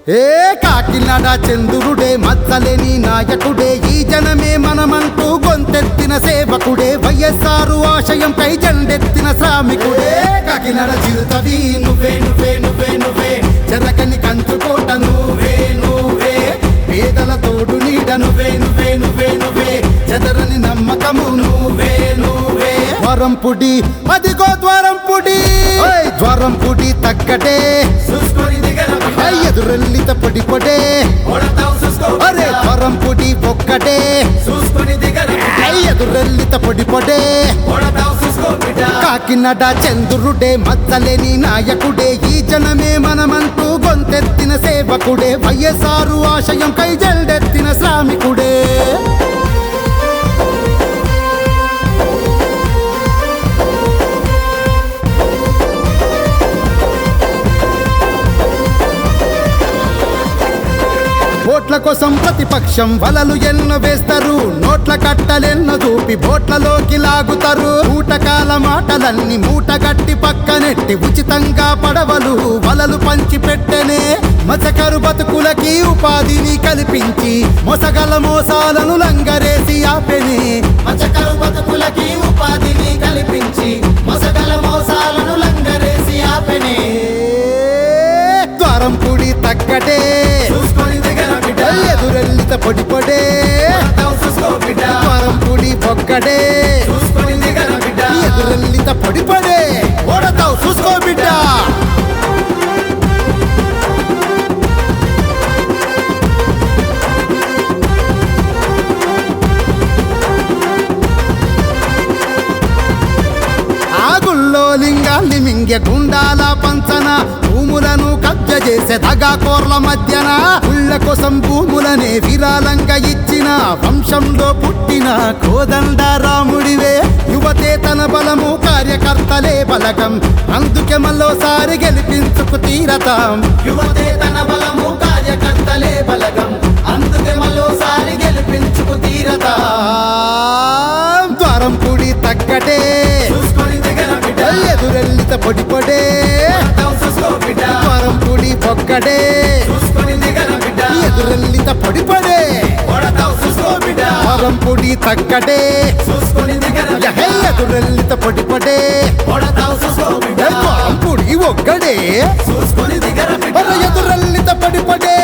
ఏ కాకినాడ చంద్రుడే మచ్చలేని నాయకుడే ఈ జనమే మనమంటూ గొంతెత్తిన సేవకుడే వైఎస్ఆర్ ఆశయంపై జెండెత్తిన శ్రామికుడే కాకినాడ చిరుతవి నువ్వే నువ్వే నువ్వే నువ్వే చెరకని కంచుకోట నువ్వే నువ్వే పేదల తోడు నీడ నువ్వే నువ్వే నువ్వే నువ్వే చెదరని నమ్మకము నువ్వే నువ్వే ద్వారంపుడి అదిగో ద్వారంపుడి ద్వారంపుడి తగ్గడే ఎదురెల్లిత పొడి పొడే అరే ద్వారంపుడి ఒక్కడే ఎదురెల్లిత పొడి పొడే కాకినాడ చంద్రుడే మచ్చలేని నాయకుడే ఈ జనమే మనమంటూ గొంతెత్తిన సేవకుడే వైఎస్ఆర్ ఆశయం కై జెండెత్తిన శ్రామికుడే ఓట్ల కోసం ప్రతిపక్షం వలలు ఎన్నో వేస్తారు నోట్ల కట్టలెన్నో చూపి బోట్లలోకి లాగుతారు ఊటకాల మాటలన్నీ మూటగట్టి పక్కనెట్టి ఉచితంగా పడవలు వలలు పంచి పెట్టెనే మత్స్యకారు బతుకులకి ఉపాధిని కల్పించి మొసగల మోసాలను లంగరేసి ఆపెనే మత్స్యకారు బతుకులకి ఉపాధిని కల్పించి మొసగల మోసాలను లంగరేసి ఆపెనే ద్వారంపుడి తగ్గటే ఎదురెల్లిత పొడి పొడే ద్వారంపుడి ఒక్కడే ఎదురెల్లిత పొడి పొడే ఓడతావు చూసుకో బిడ్డ ఆగుల్లో లింగాల్ని మింగె గుండాల పంచన భూములను కబ్జ చేసే దగాకోర్ల మధ్యన ఉళ్ళ కోసం భూములనే విరాళంగా ఇచ్చిన వంశంలో పుట్టిన కోదండ రాముడివే యువతే తన బలము కార్యకర్తలే బలగం అందుకే మళ్ళోసారి గెలిపించుకు తీరతాం యువతే తన బలము కార్యకర్తలే బలగం అందుకే మళ్ళోసారి గెలిపించుకు తీరతాం ద్వారంపుడి తగ్గటే ఎదురెల్లిత పొడి పొడే ద్వారంపుడి ఒక్కడే ఎదురెల్లిత పొడి పొడే ద్వారంపుడి తగ్గడే ఎదురెల్లిత పొడి పొడే ద్వారంపుడి ఒక్కడే ఎదురెల్లిత పొడి పొడే